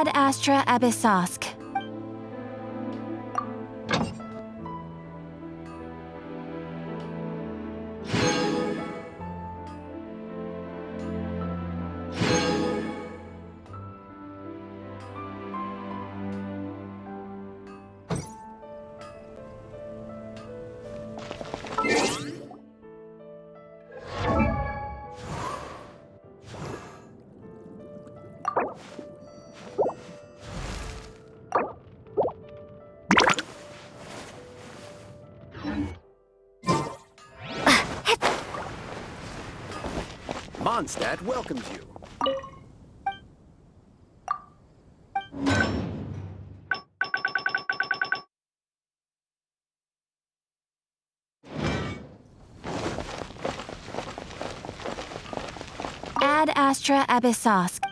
Ad Astra Abyssosque. Mondstadt welcomes you. Ad Astra Abyssosque.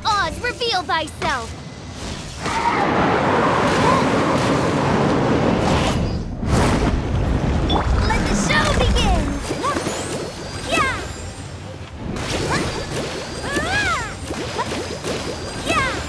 Oz, reveal thyself! Let the show begin! Yeah! Yeah! Yeah!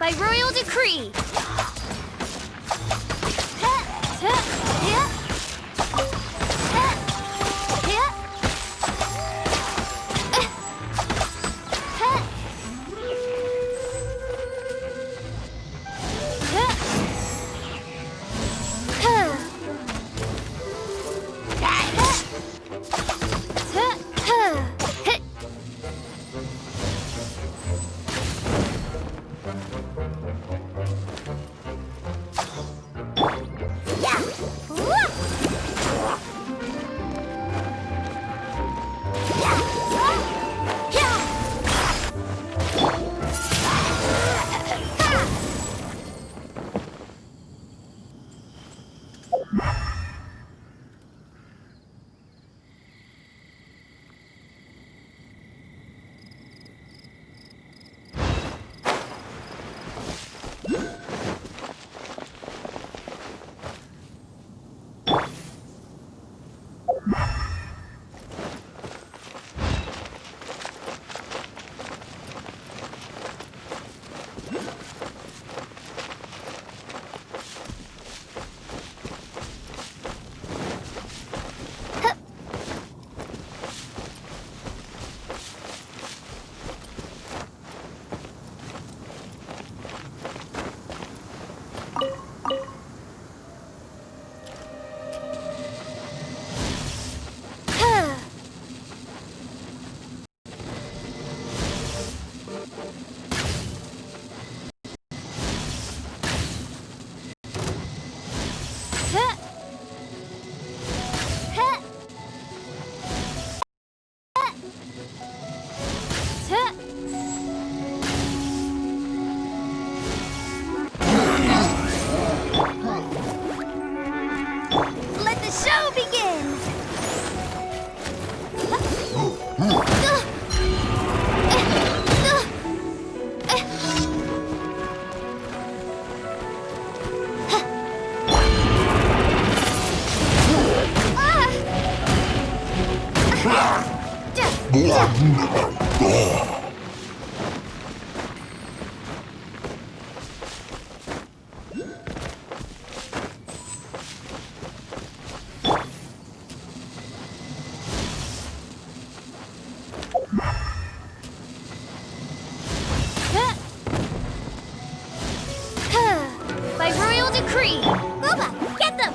By royal decree. By royal decree. Booba, get them!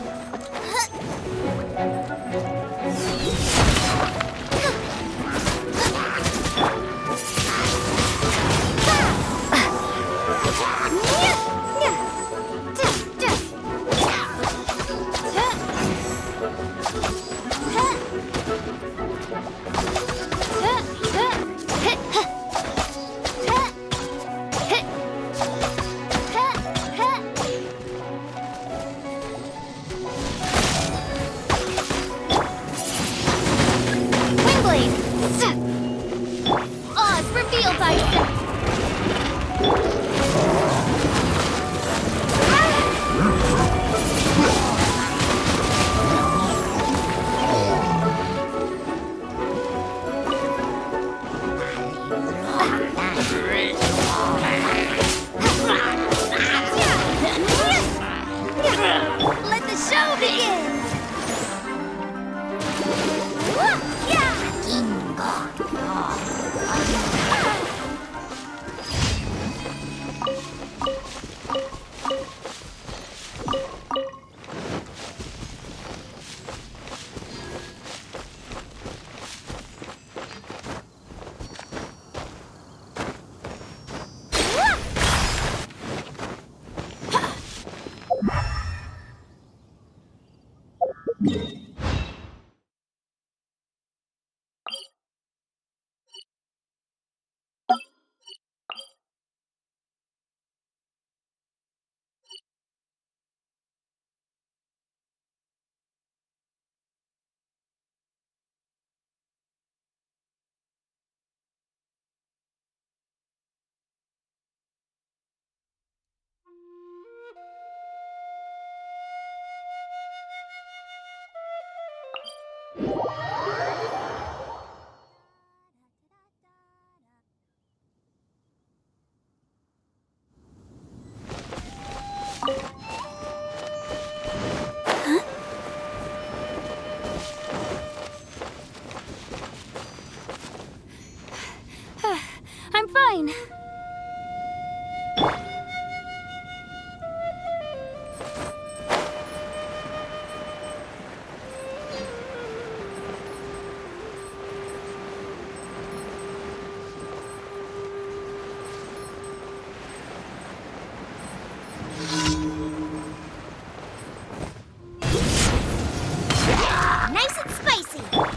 fine. Nice and spicy.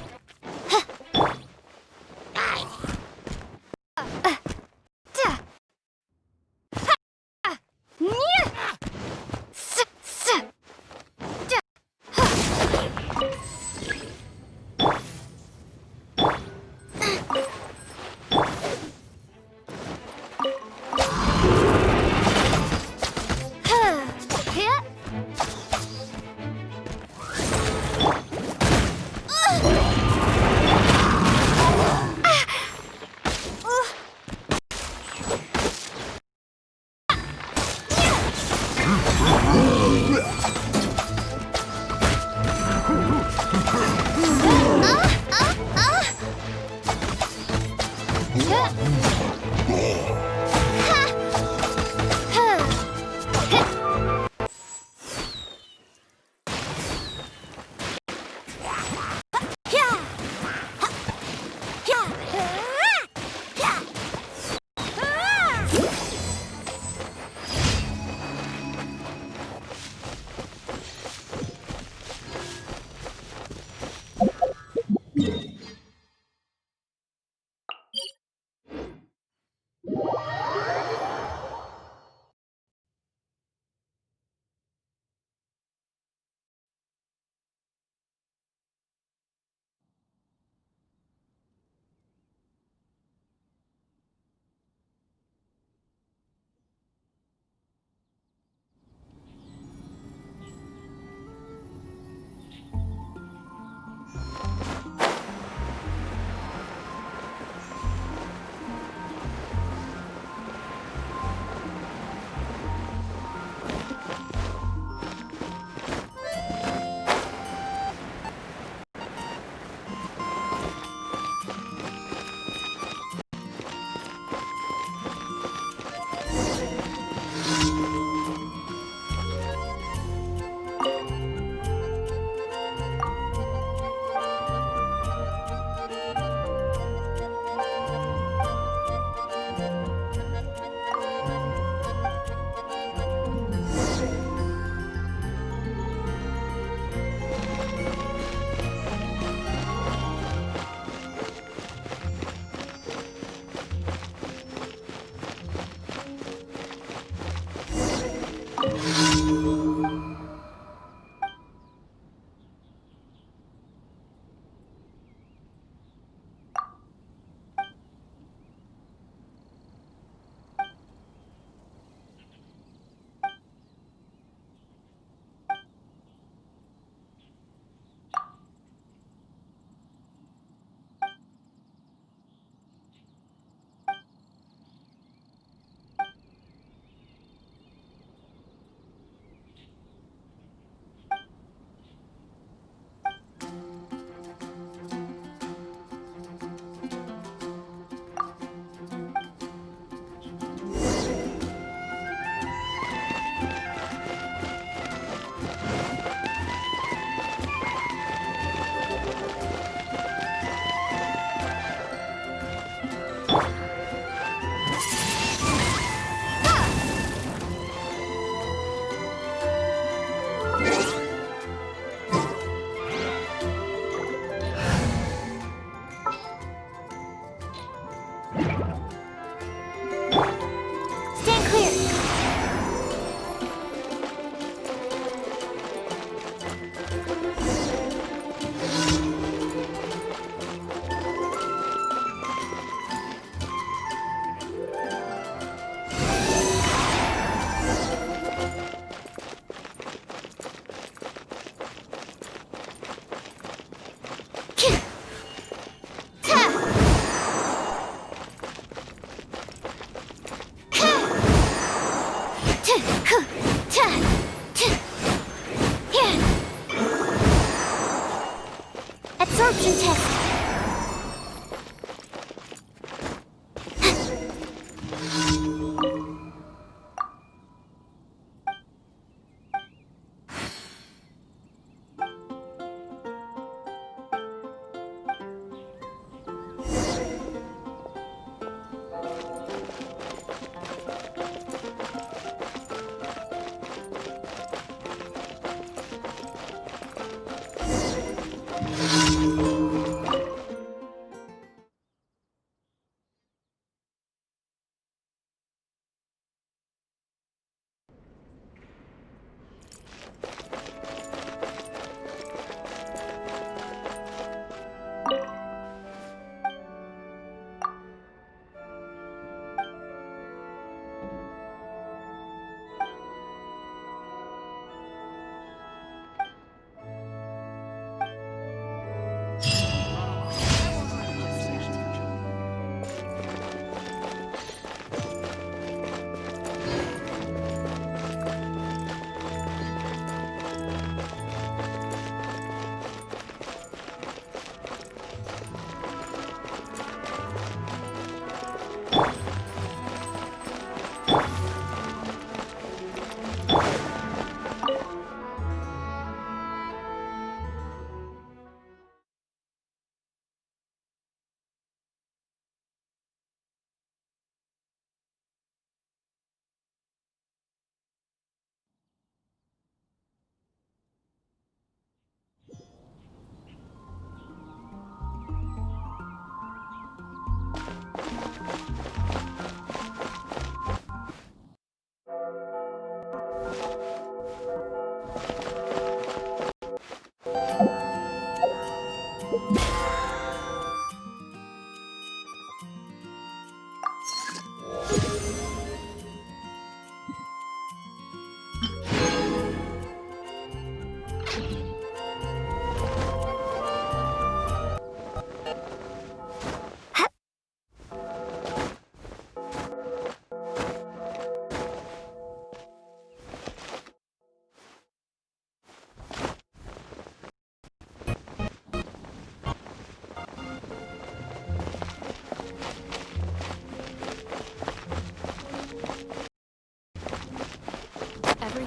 Absorption test.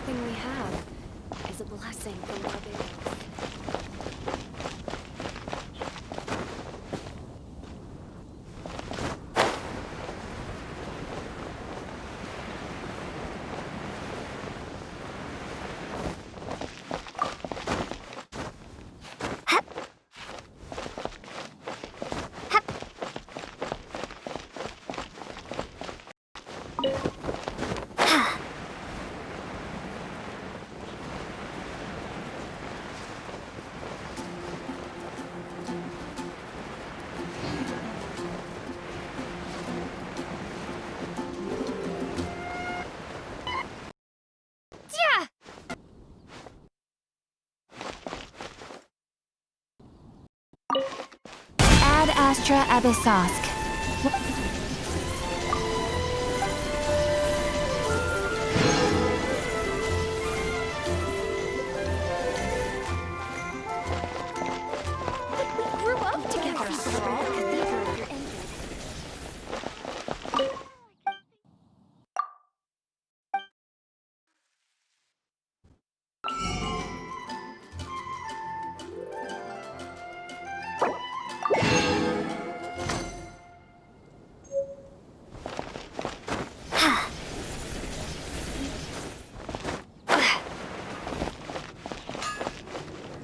everything we have is a blessing from Barbados. Ad Astra Abyssosque. We grew up together, after all.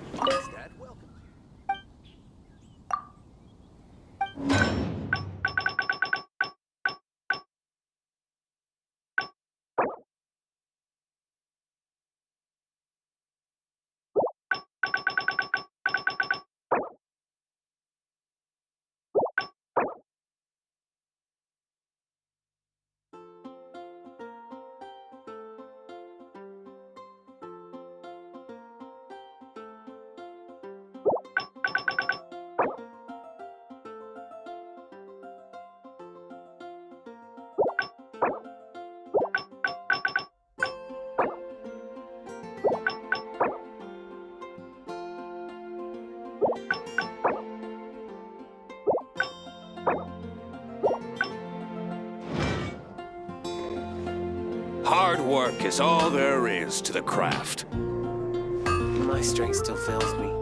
Mondstadt welcomes you. Hard work is all there is to the craft. My strength still fails me.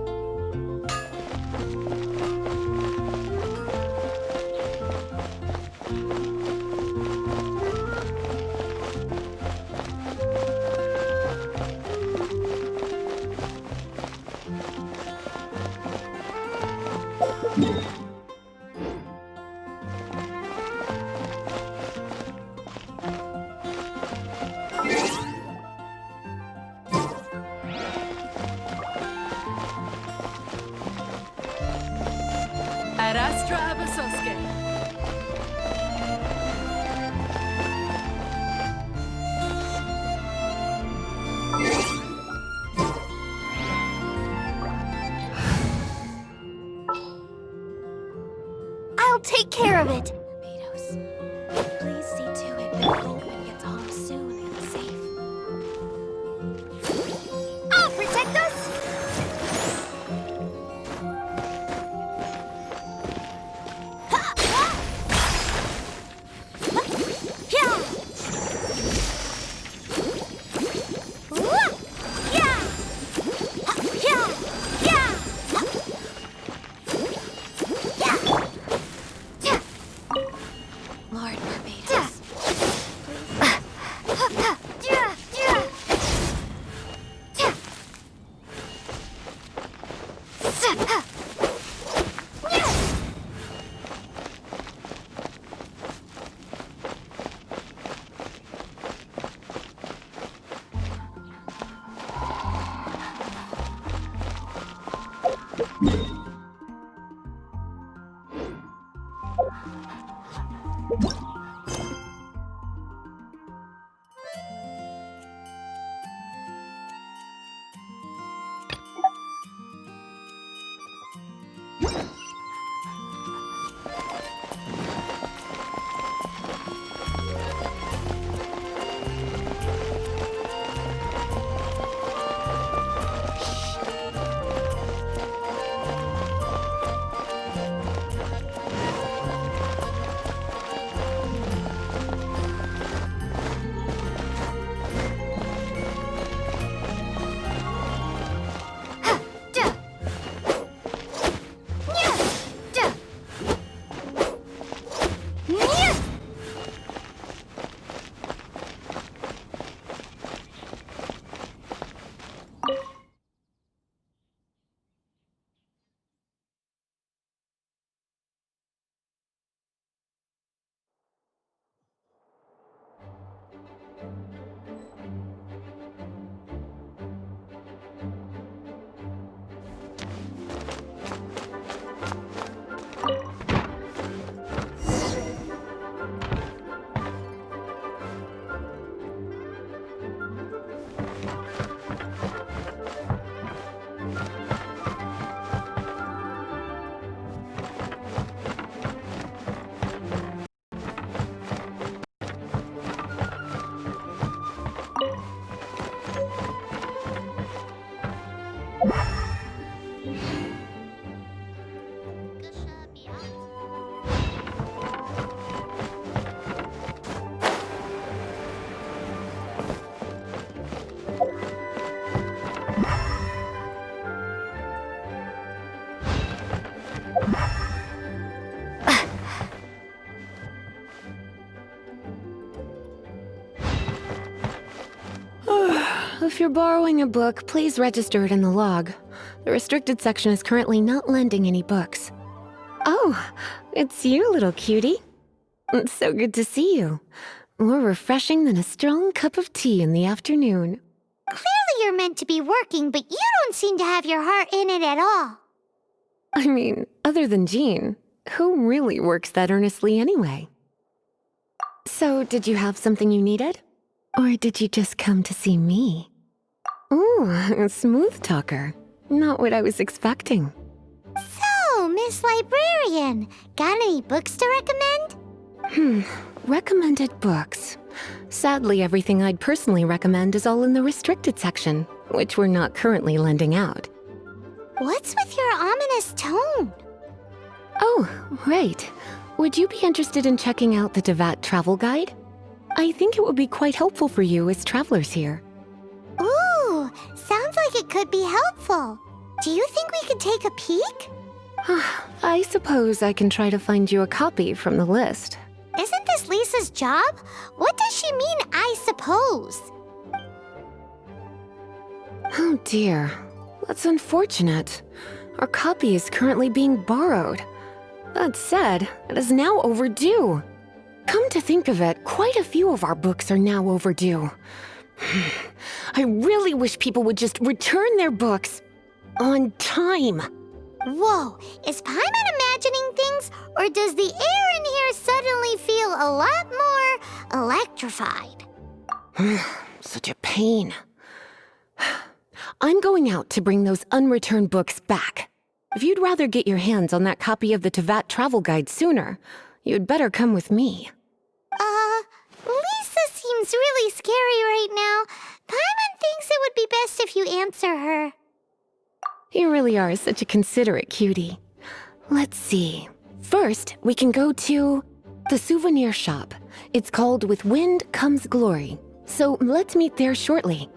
Ad Astra Abyssosque. I'll take care of it. Barbados. Please see to it that Coleman gets home soon and safe. I'll protect us. Lord Barbados. if you're borrowing a book, please register it in the log. The restricted section is currently not lending any books. Oh, it's you, little cutie. It's so good to see you. More refreshing than a strong cup of tea in the afternoon. Clearly you're meant to be working, but you don't seem to have your heart in it at all. I mean, other than Jean, who really works that earnestly anyway? So, did you have something you needed? Or did you just come to see me? Ooh, a smooth talker. Not what I was expecting. So, Miss Librarian, got any books to recommend? Recommended books. Sadly, everything I'd personally recommend is all in the restricted section, which we're not currently lending out. What's with your ominous tone? Oh, right. Would you be interested in checking out the Devat travel guide? I think it would be quite helpful for you as travelers here. Ooh, sounds like it could be helpful. Do you think we could take a peek? I suppose I can try to find you a copy from the list. Isn't this Lisa's job? What does she mean, I suppose? Oh dear, that's unfortunate. Our copy is currently being borrowed. That said, it is now overdue. Come to think of it, quite a few of our books are now overdue. I really wish people would just return their books on time. Whoa, is Paimon imagining things, or does the air in here suddenly feel a lot more electrified? Such a pain. I'm going out to bring those unreturned books back. If you'd rather get your hands on that copy of the Tevat travel guide sooner, you'd better come with me. Lisa seems really scary right now. Paimon thinks it would be best if you answer her. You really are such a considerate cutie. Let's see. First, we can go to the souvenir shop. It's called With Wind Comes Glory. So let's meet there shortly.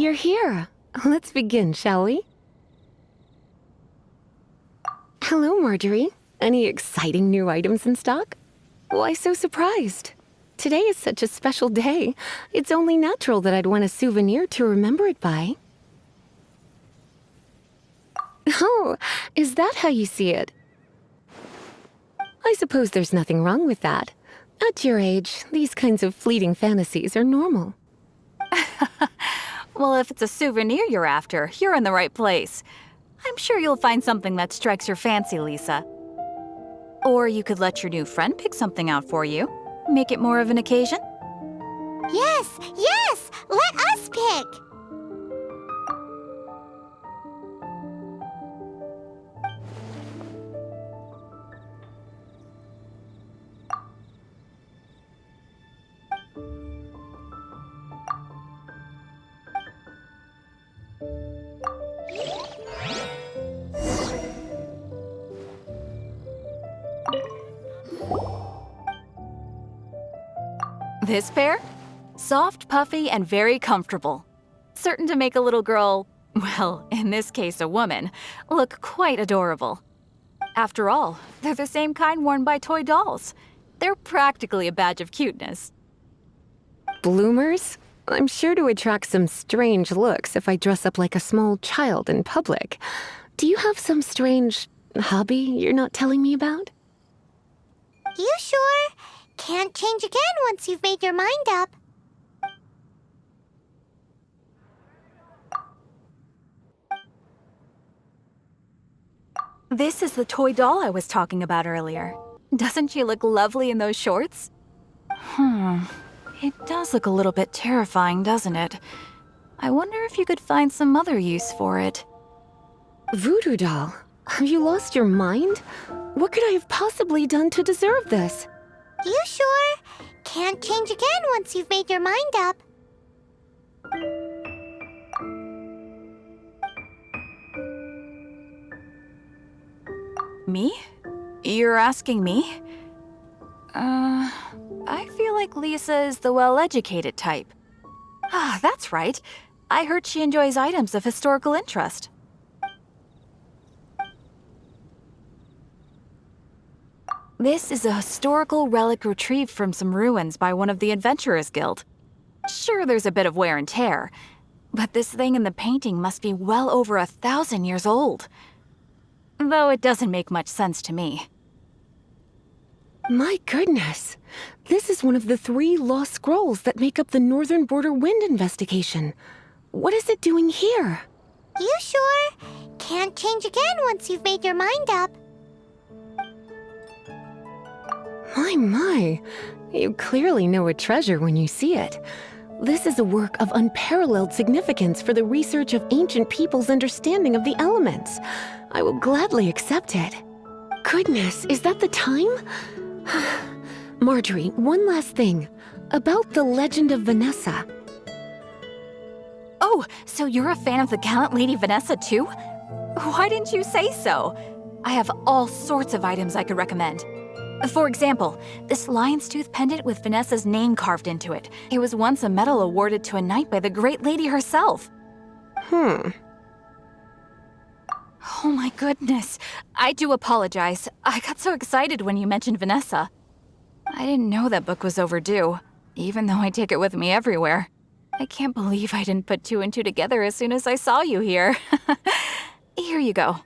you're here. Let's begin, shall we? Hello, Marjorie. Any exciting new items in stock? Why so surprised? Today is such a special day. It's only natural that I'd want a souvenir to remember it by. Oh, is that how you see it? I suppose there's nothing wrong with that. At your age, these kinds of fleeting fantasies are normal. Well, if it's a souvenir you're after, you're in the right place. I'm sure you'll find something that strikes your fancy, Lisa. Or you could let your new friend pick something out for you. Make it more of an occasion. Yes, yes! Let us pick! This pair? Soft, puffy, and very comfortable. Certain to make a little girl, well, in this case a woman, look quite adorable. After all, they're the same kind worn by toy dolls. They're practically a badge of cuteness. Bloomers? I'm sure to attract some strange looks if I dress up like a small child in public. Do you have some strange hobby you're not telling me about? You sure? Can't change again once you've made your mind up. This is the toy doll I was talking about earlier. Doesn't she look lovely in those shorts? It does look a little bit terrifying, doesn't it? I wonder if you could find some other use for it. Voodoo doll, have you lost your mind? What could I have possibly done to deserve this? You sure? Can't change again once you've made your mind up. Me? You're asking me? I feel like Lisa is the well-educated type. Ah, that's right. I heard she enjoys items of historical interest. This is a historical relic retrieved from some ruins by one of the Adventurers Guild. Sure, there's a bit of wear and tear, but this thing in the painting must be well over 1,000 years old. Though it doesn't make much sense to me. My goodness. This is one of the 3 lost scrolls that make up the Northern Border Wind investigation. What is it doing here? You sure? Can't change again once you've made your mind up. My. You clearly know a treasure when you see it. This is a work of unparalleled significance for the research of ancient people's understanding of the elements. I will gladly accept it. Goodness, is that the time? Marjorie, one last thing. About the legend of Vanessa. Oh, so you're a fan of the gallant Lady Vanessa too? Why didn't you say so? I have all sorts of items I could recommend. For example, this lion's tooth pendant with Vanessa's name carved into it. It was once a medal awarded to a knight by the great lady herself. Oh my goodness. I do apologize. I got so excited when you mentioned Vanessa. I didn't know that book was overdue, even though I take it with me everywhere. I can't believe I didn't put 2 and 2 together as soon as I saw you here. Here you go.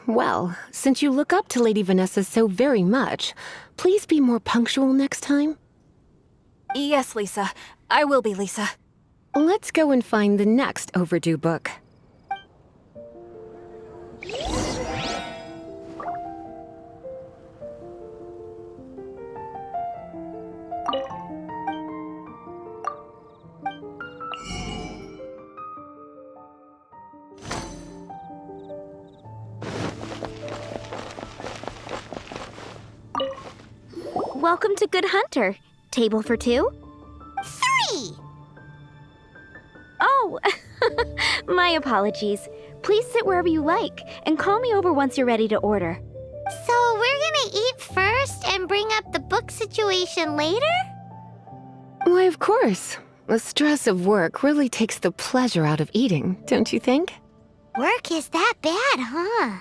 Well, since you look up to Lady Vanessa so very much, please be more punctual next time. Yes, Lisa. I will be, Lisa. Let's go and find the next overdue book. Welcome to Good Hunter. Table for 2? 3! Oh, my apologies. Please sit wherever you like, and call me over once you're ready to order. So we're gonna eat first and bring up the book situation later? Why, of course. The stress of work really takes the pleasure out of eating, don't you think? Work is that bad, huh?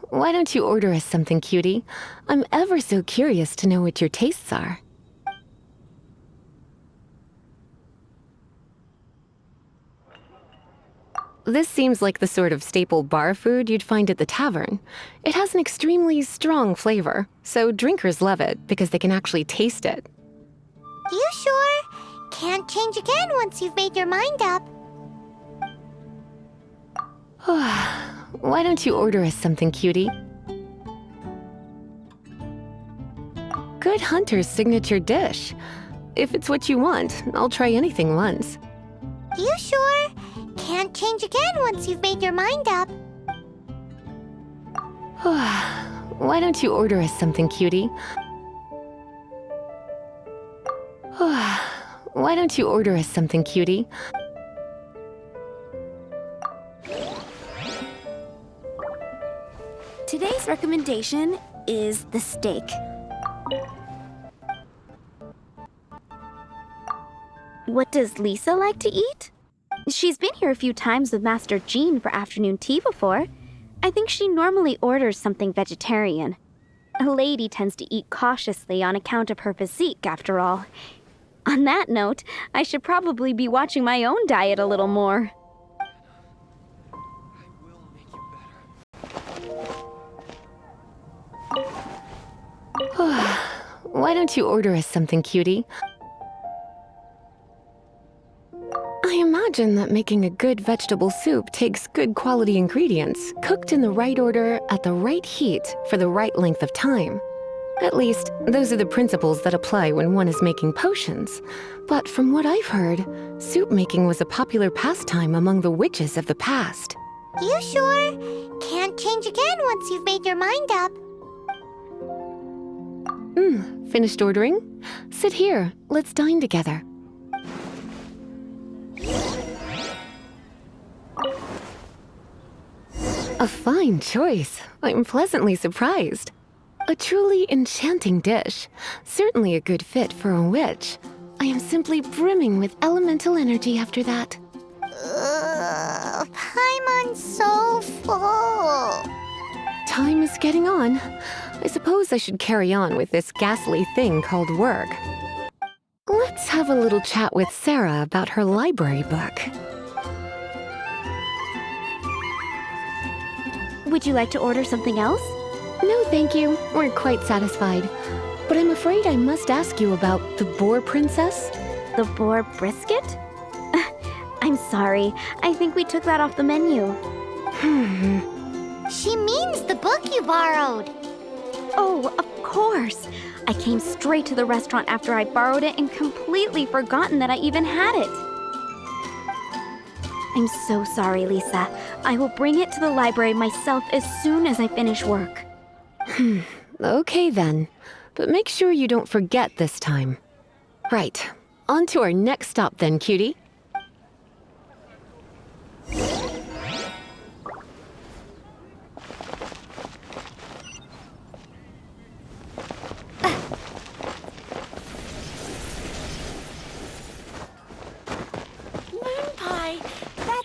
Why don't you order us something, cutie? I'm ever so curious to know what your tastes are. This seems like the sort of staple bar food you'd find at the tavern. It has an extremely strong flavor, so drinkers love it because they can actually taste it. You sure? Can't change again once you've made your mind up. Why don't you order us something, cutie? Good Hunter's signature dish. If it's what you want, I'll try anything once. You sure? Can't change again once you've made your mind up. Why don't you order us something, cutie? Why don't you order us something, cutie? Today's recommendation is the steak. What does Lisa like to eat? She's been here a few times with Master Jean for afternoon tea before. I think she normally orders something vegetarian. A lady tends to eat cautiously on account of her physique, after all. On that note, I should probably be watching my own diet a little more. Why don't you order us something, cutie? I imagine that making a good vegetable soup takes good quality ingredients, cooked in the right order, at the right heat, for the right length of time. At least, those are the principles that apply when one is making potions. But from what I've heard, soup making was a popular pastime among the witches of the past. You sure? Can't change again once you've made your mind up. Finished ordering? Sit here, let's dine together. A fine choice. I'm pleasantly surprised. A truly enchanting dish. Certainly a good fit for a witch. I am simply brimming with elemental energy after that. Paimon's so full. Time is getting on. I suppose I should carry on with this ghastly thing called work. Let's have a little chat with Sarah about her library book. Would you like to order something else? No, thank you. We're quite satisfied. But I'm afraid I must ask you about the boar princess. The boar brisket? I'm sorry. I think we took that off the menu. She means the book you borrowed. Oh, of course. I came straight to the restaurant after I borrowed it and completely forgotten that I even had it. I'm so sorry, Lisa. I will bring it to the library myself as soon as I finish work. Okay then. But make sure you don't forget this time. Right. On to our next stop then, cutie.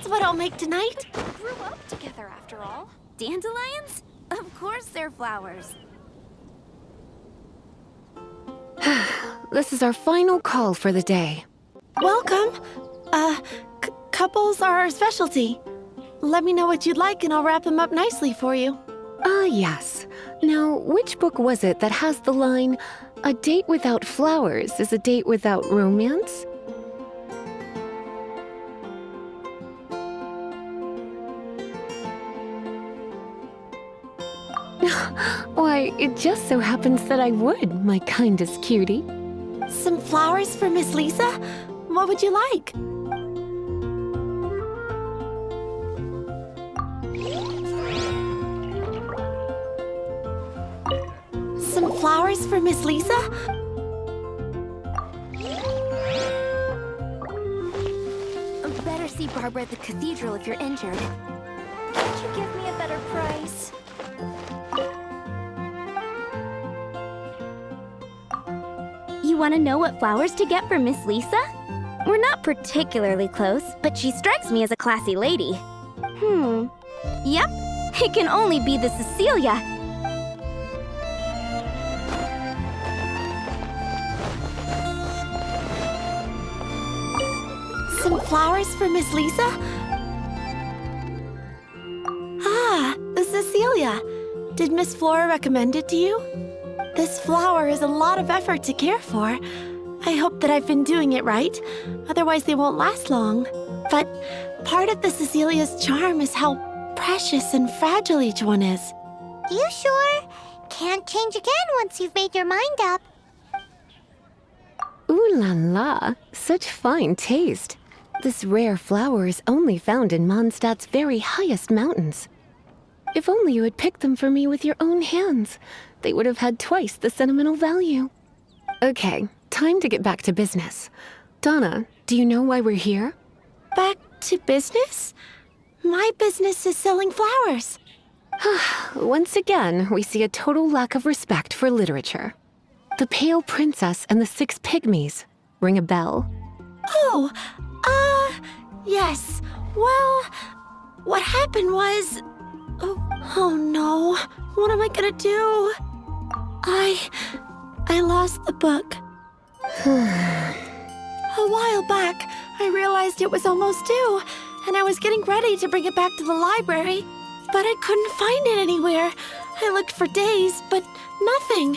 What I'll make tonight? Grew up together after all. Dandelions? Of course they're flowers. This is our final call for the day. Welcome. Couples are our specialty. Let me know what you'd like and I'll wrap them up nicely for you. Yes. Now, which book was it that has the line, "A date without flowers is a date without romance"? Why, it just so happens that I would, my kindest cutie. Some flowers for Miss Lisa? What would you like? Some flowers for Miss Lisa? barber at the cathedral if you're injured. Can't you give me a better price? You want to know what flowers to get for Miss Lisa? We're not particularly close, but she strikes me as a classy lady. Yep, it can only be the Cecilia. Some flowers for Miss Lisa? Ah, the Cecilia. Did Miss Flora recommend it to you? This flower is a lot of effort to care for. I hope that I've been doing it right, otherwise they won't last long. But part of the Cecilia's charm is how precious and fragile each one is. You sure? Can't change again once you've made your mind up. Ooh la la, such fine taste. This rare flower is only found in Mondstadt's very highest mountains. If only you had picked them for me with your own hands, they would have had twice the sentimental value. Okay, time to get back to business. Donna, do you know why we're here? Back to business? My business is selling flowers. Once again, we see a total lack of respect for literature. The Pale Princess and the Six Pygmies. Ring a bell? Oh, yes. Well, what happened was... Oh no, what am I gonna do? I lost the book. A while back, I realized it was almost due, and I was getting ready to bring it back to the library, but I couldn't find it anywhere. I looked for days, but nothing.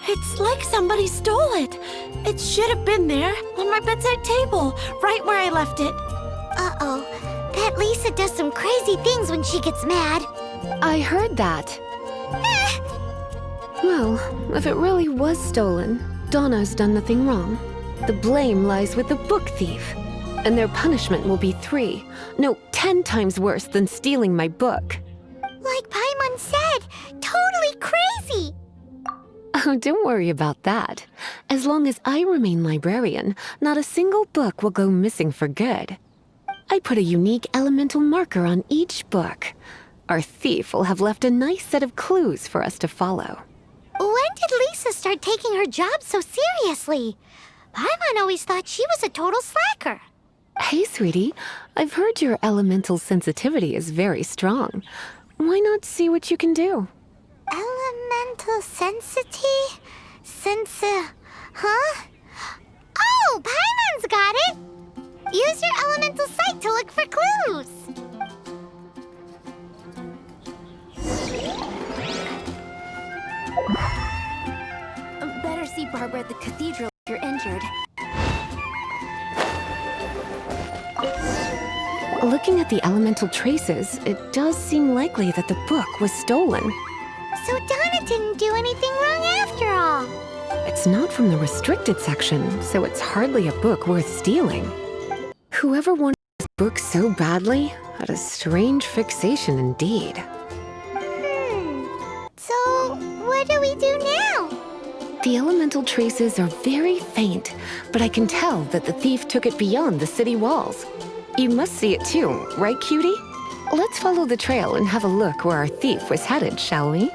It's like somebody stole it. It should have been there, on my bedside table, right where I left it. Uh-oh. That Lisa does some crazy things when she gets mad. I heard that. Well, if it really was stolen, Donna's done nothing wrong. The blame lies with the book thief. And their punishment will be 10 times worse than stealing my book. Like Paimon said, totally crazy. Oh, don't worry about that. As long as I remain librarian, not a single book will go missing for good. I put a unique elemental marker on each book. Our thief will have left a nice set of clues for us to follow. When did Lisa start taking her job so seriously? Paimon always thought she was a total slacker. Hey, sweetie, I've heard your elemental sensitivity is very strong. Why not see what you can do? Elemental sensity? Huh? Oh, Paimon's got it! Use your elemental sight to look for clues. Better see Barbara at the cathedral if you're injured. Looking at the elemental traces, it does seem likely that the book was stolen. So Donna didn't do anything wrong after all. It's not from the restricted section, so it's hardly a book worth stealing. Whoever wanted this book so badly had a strange fixation indeed. So what do we do now? The elemental traces are very faint, but I can tell that the thief took it beyond the city walls. You must see it too, right, cutie? Let's follow the trail and have a look where our thief was headed, shall we?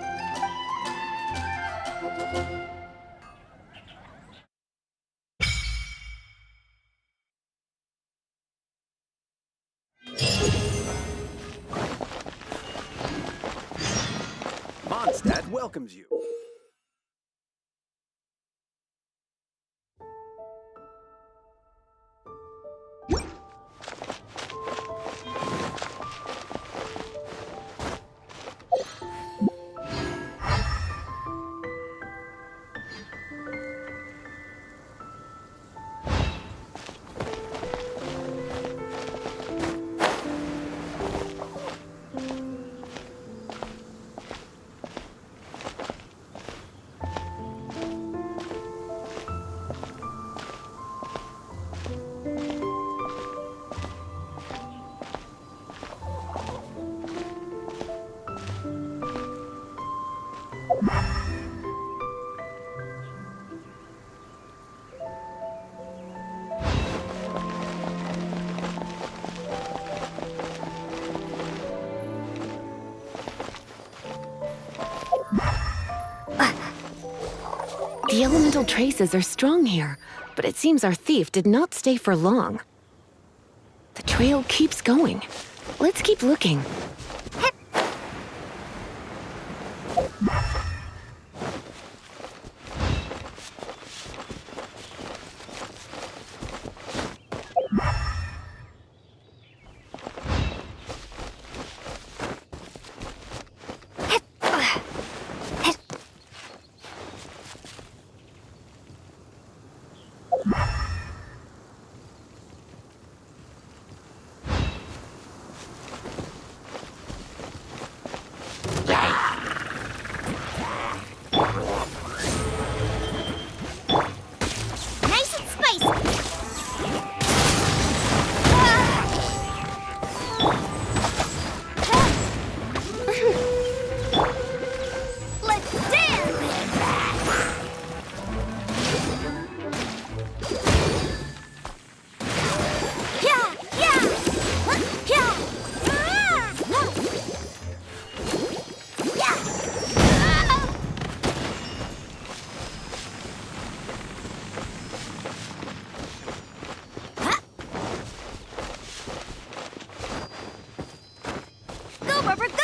Mondstadt welcomes you. The elemental traces are strong here, but it seems our thief did not stay for long. The trail keeps going. Let's keep looking. Nice and spicy. Let's dance. Yeah, yeah, yeah. Go, Barbara, go!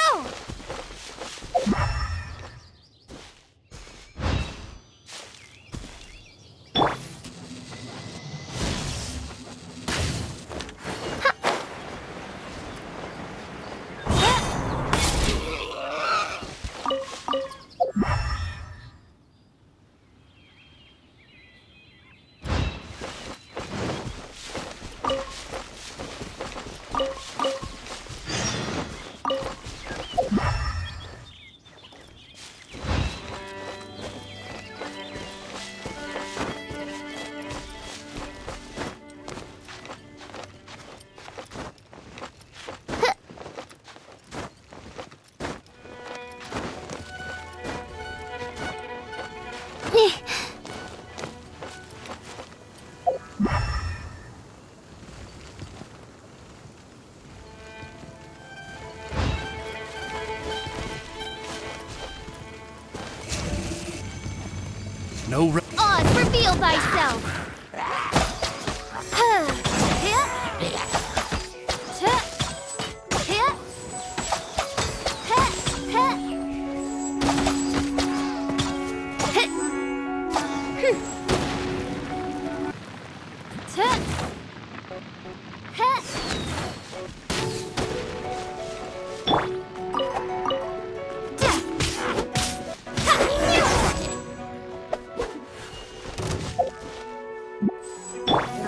No Oz, reveal thyself!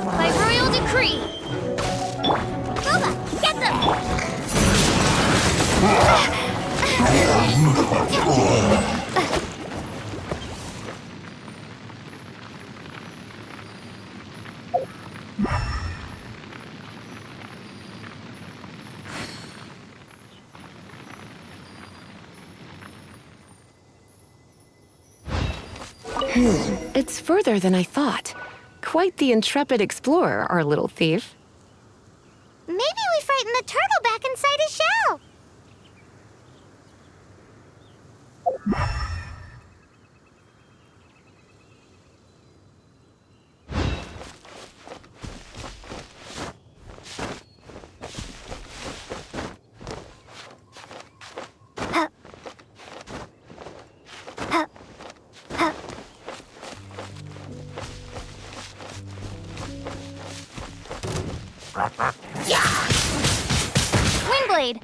By royal decree! Boba, get them! It's further than I thought. Quite the intrepid explorer, our little thief. Maybe we frightened the turtle back inside his shell. Windblade!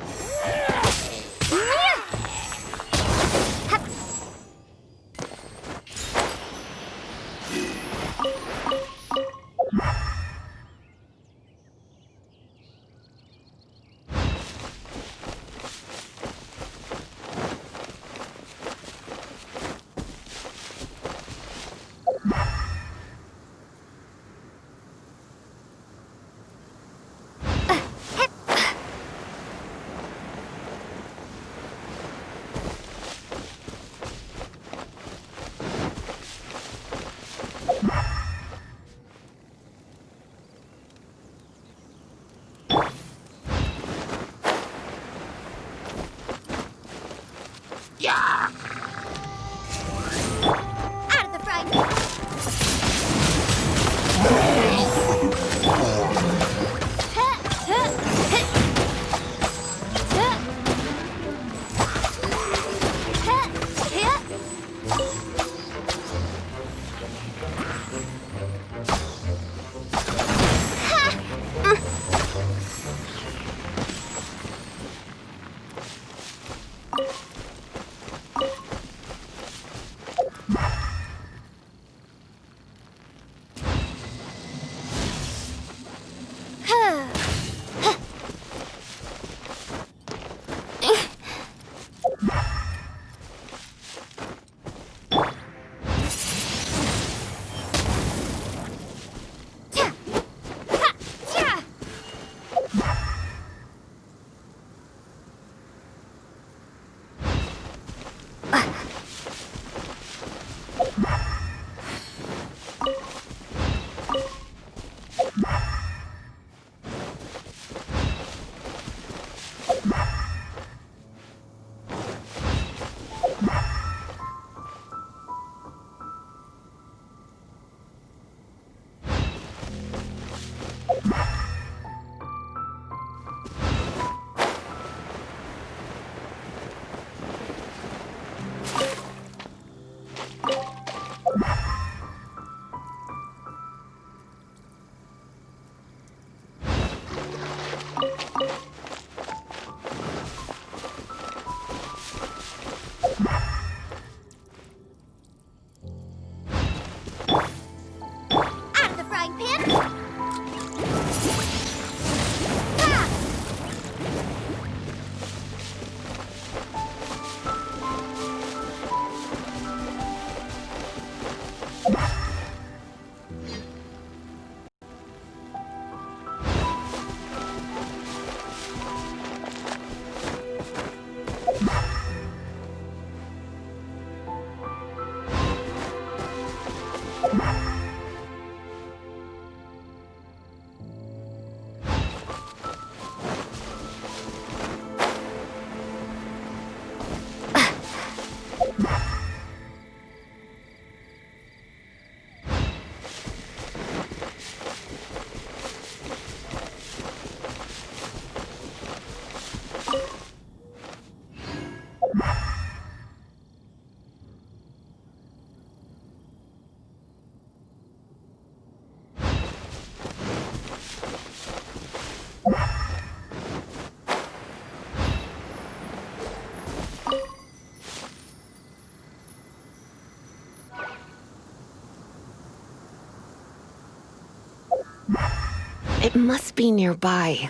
It must be nearby.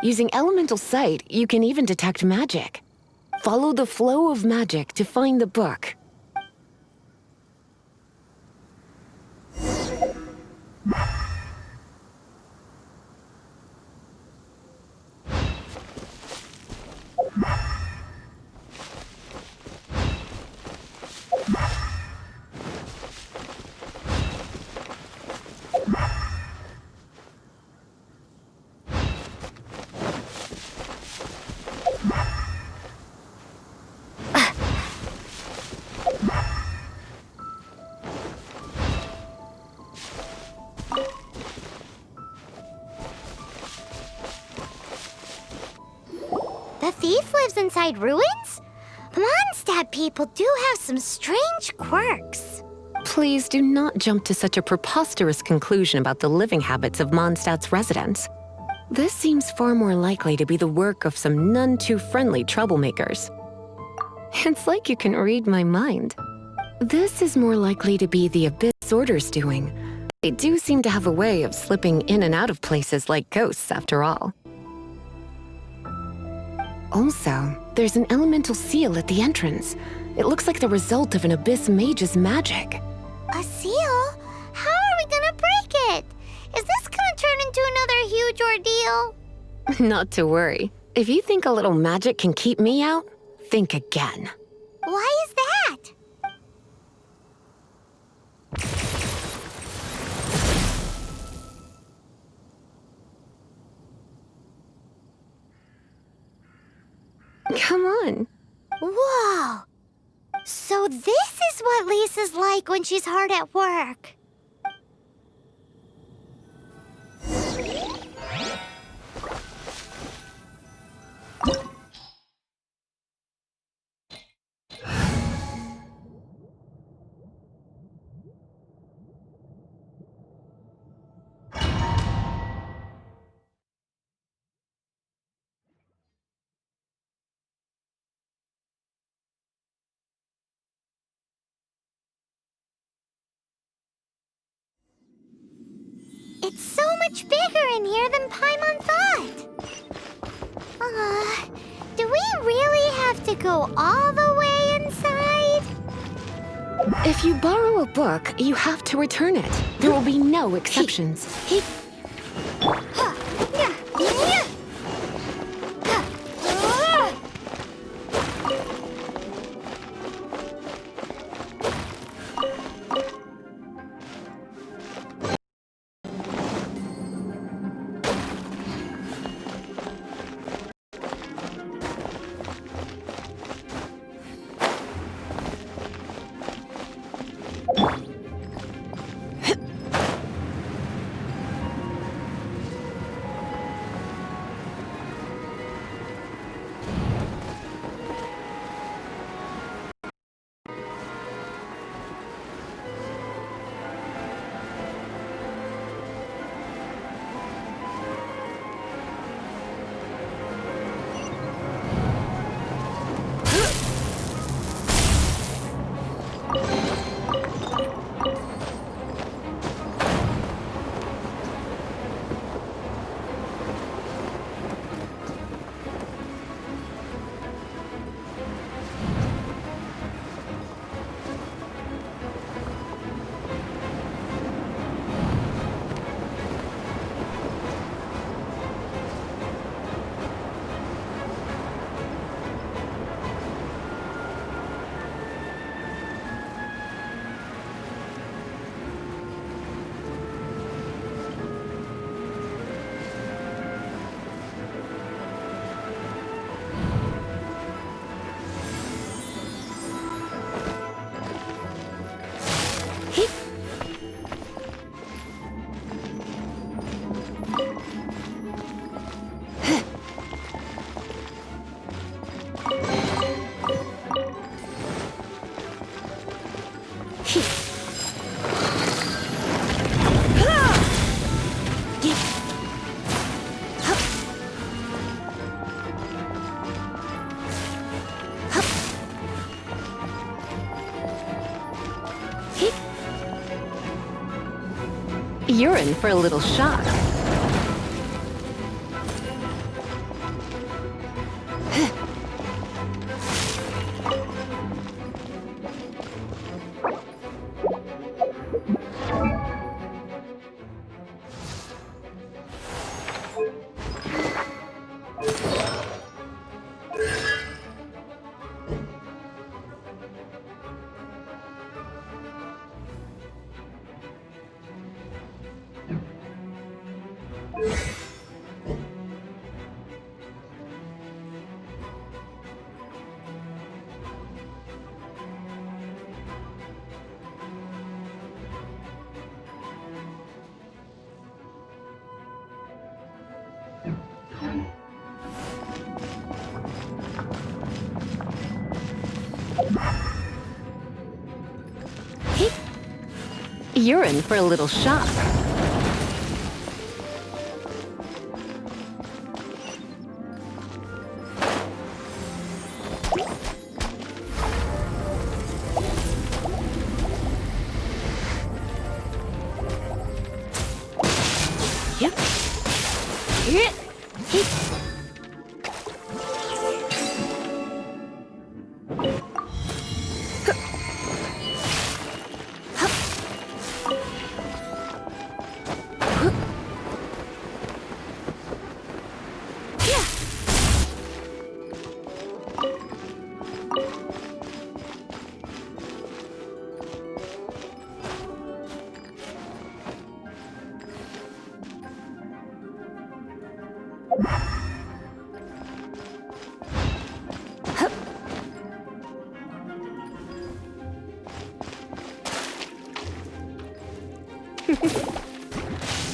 Using elemental sight, you can even detect magic. Follow the flow of magic to find the book. The thief lives inside ruins? Mondstadt people do have some strange quirks. Please do not jump to such a preposterous conclusion about the living habits of Mondstadt's residents. This seems far more likely to be the work of some none-too-friendly troublemakers. It's like you can read my mind. This is more likely to be the Abyss Order's doing. They do seem to have a way of slipping in and out of places like ghosts, after all. Also, there's an elemental seal at the entrance. It looks like the result of an Abyss Mage's magic. A seal? How are we gonna break it? Is this gonna turn into another huge ordeal? Not to worry. If you think a little magic can keep me out, think again. Why is that? Come on. Whoa! So this is what Lisa's like when she's hard at work. It's so much bigger in here than Paimon thought. Do we really have to go all the way inside? If you borrow a book, you have to return it. There will be no exceptions. You're in for a little shock. You're in for a little shock.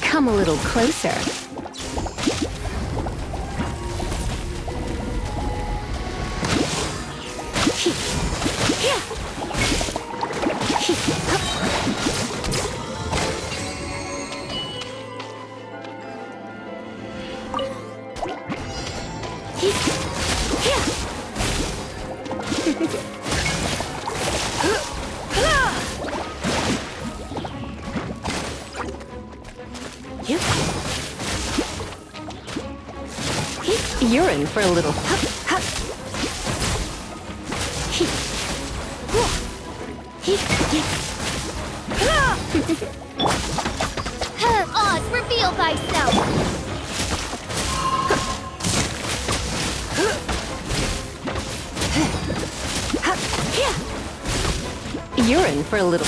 Come a little closer. You're in for a little Oz, reveal thyself! You're in for a little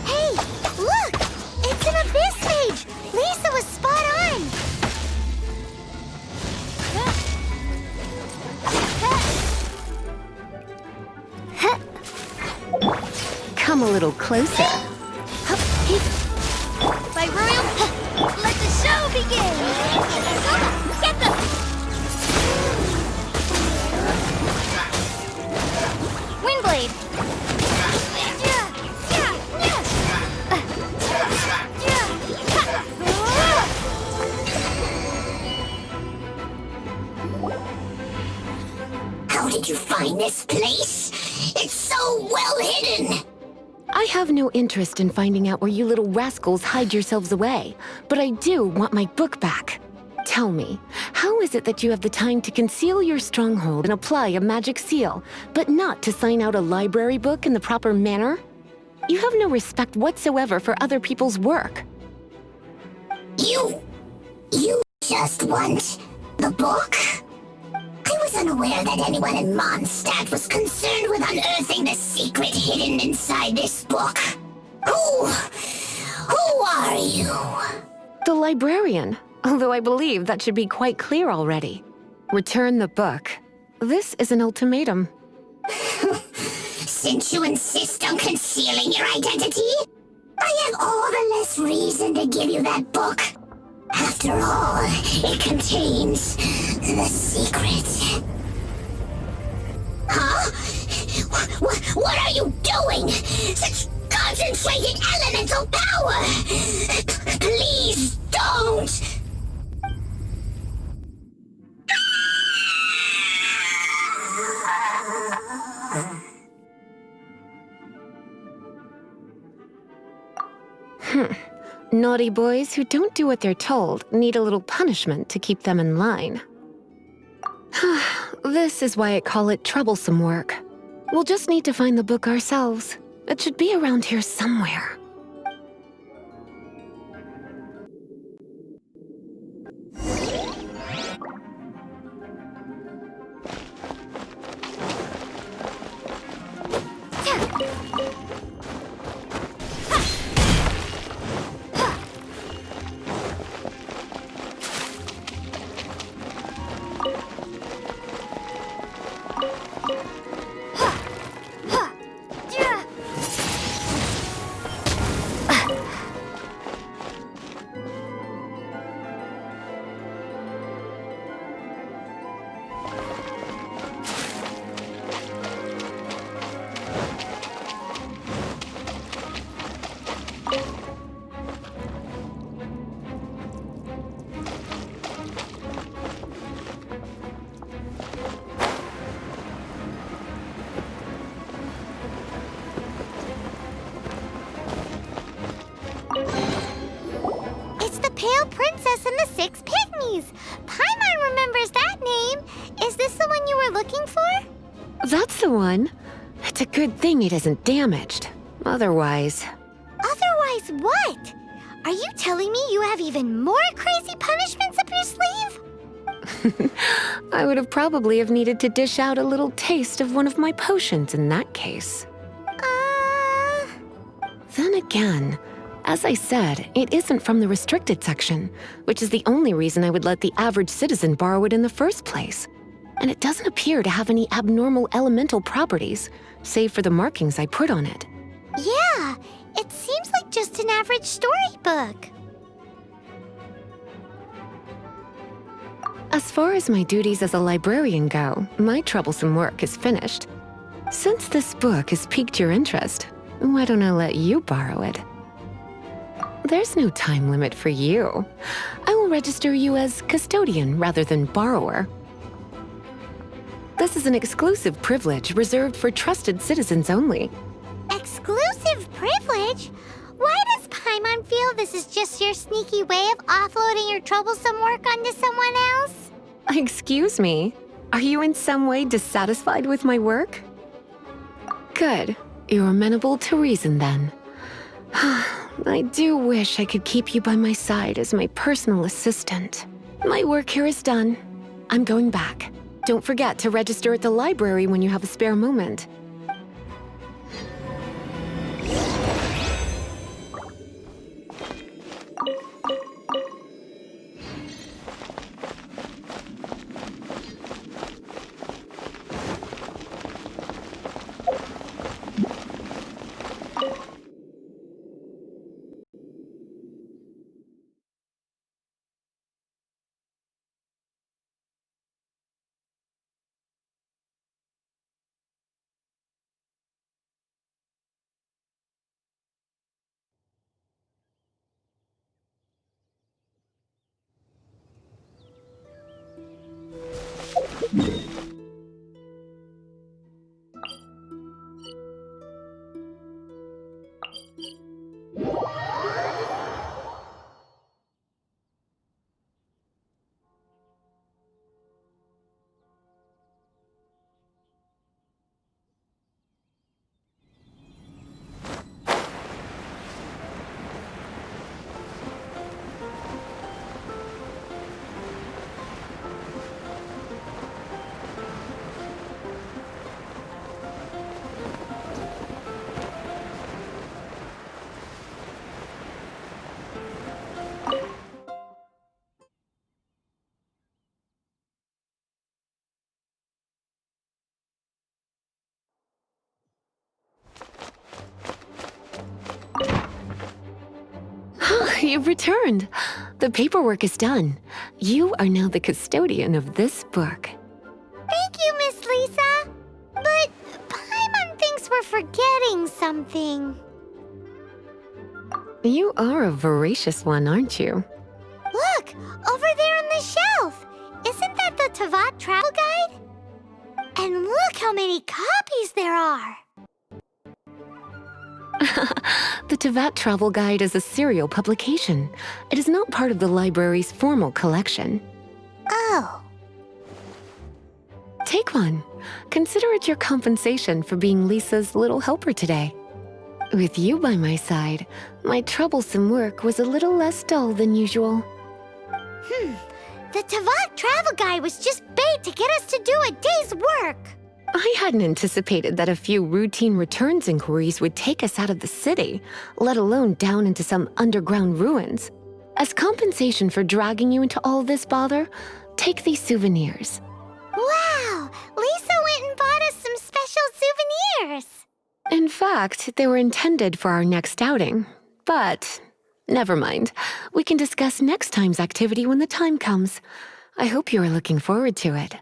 Hey, look! It's an abyss mage! Lisa was spot on! Come a little closer. By royal... Let the show begin! Get them! Windblade! How did you find this place? It's so well hidden! I have no interest in finding out where you little rascals hide yourselves away, but I do want my book back. Tell me, how is it that you have the time to conceal your stronghold and apply a magic seal, but not to sign out a library book in the proper manner? You have no respect whatsoever for other people's work. You just want the book? I was unaware that anyone in Mondstadt was concerned with unearthing the secret hidden inside this book. Who are you? The librarian, although I believe that should be quite clear already. Return the book. This is an ultimatum. Since you insist on concealing your identity, I have all the less reason to give you that book. After all, it contains the secret. Huh? What are you doing? Such concentrated elemental power! Please don't! Naughty boys who don't do what they're told need a little punishment to keep them in line. This is why I call it troublesome work. We'll just need to find the book ourselves. It should be around here somewhere. It's the Pale Princess and the Six Pygmies. Paimon remembers that name. Is this the one you were looking for? That's the one. It's a good thing it isn't damaged. Otherwise... Otherwise what? Are you telling me you have even more crazy punishments up your sleeve? I would have probably have needed to dish out a little taste of one of my potions in that case. Then again, as I said, it isn't from the restricted section, which is the only reason I would let the average citizen borrow it in the first place. And it doesn't appear to have any abnormal elemental properties, save for the markings I put on it. Yeah, it seems like just an average storybook. As far as my duties as a librarian go, my troublesome work is finished. Since this book has piqued your interest, why don't I let you borrow it? There's no time limit for you. I will register you as custodian rather than borrower. This is an exclusive privilege reserved for trusted citizens only. Exclusive privilege? Why does Paimon feel this is just your sneaky way of offloading your troublesome work onto someone else? Excuse me, are you in some way dissatisfied with my work? Good, you're amenable to reason then. I do wish I could keep you by my side as my personal assistant. My work here is done. I'm going back. Don't forget to register at the library when you have a spare moment. You've returned. The paperwork is done. You are now the custodian of this book. Thank you, Miss Lisa. But Paimon thinks we're forgetting something. You are a voracious one, aren't you? Look, over there on the shelf. Isn't that the Tavat travel guide? And look how many copies there are. The Tavat Travel Guide is a serial publication. It is not part of the library's formal collection. Oh. Take one. Consider it your compensation for being Lisa's little helper today. With you by my side, my troublesome work was a little less dull than usual. The Tavat Travel Guide was just bait to get us to do a day's work. I hadn't anticipated that a few routine returns inquiries would take us out of the city, let alone down into some underground ruins. As compensation for dragging you into all this bother, take these souvenirs. Wow! Lisa went and bought us some special souvenirs. In fact, they were intended for our next outing. But, never mind. We can discuss next time's activity when the time comes. I hope you are looking forward to it.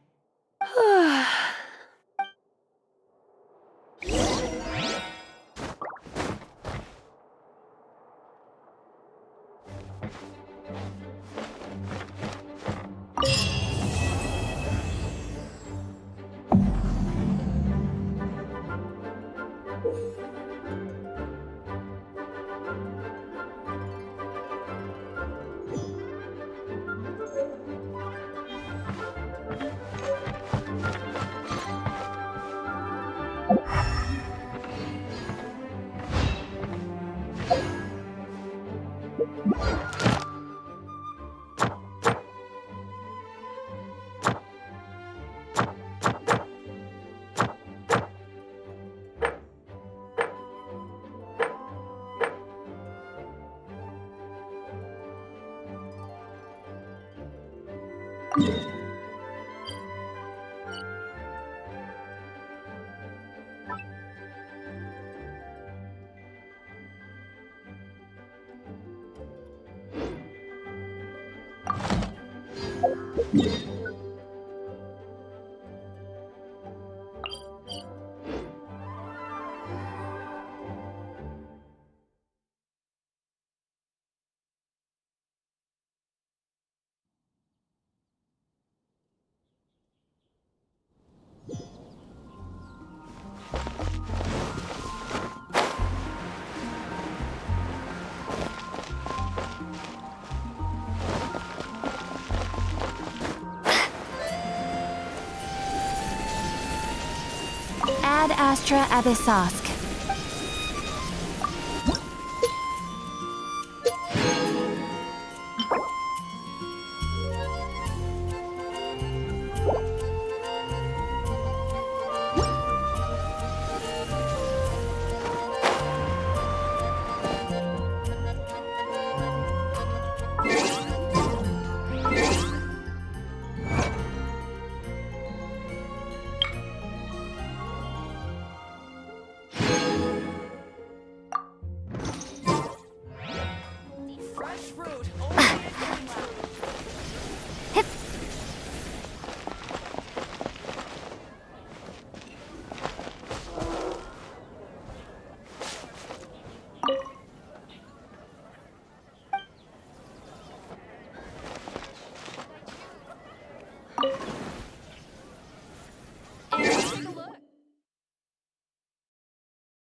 Ad astra abyssos.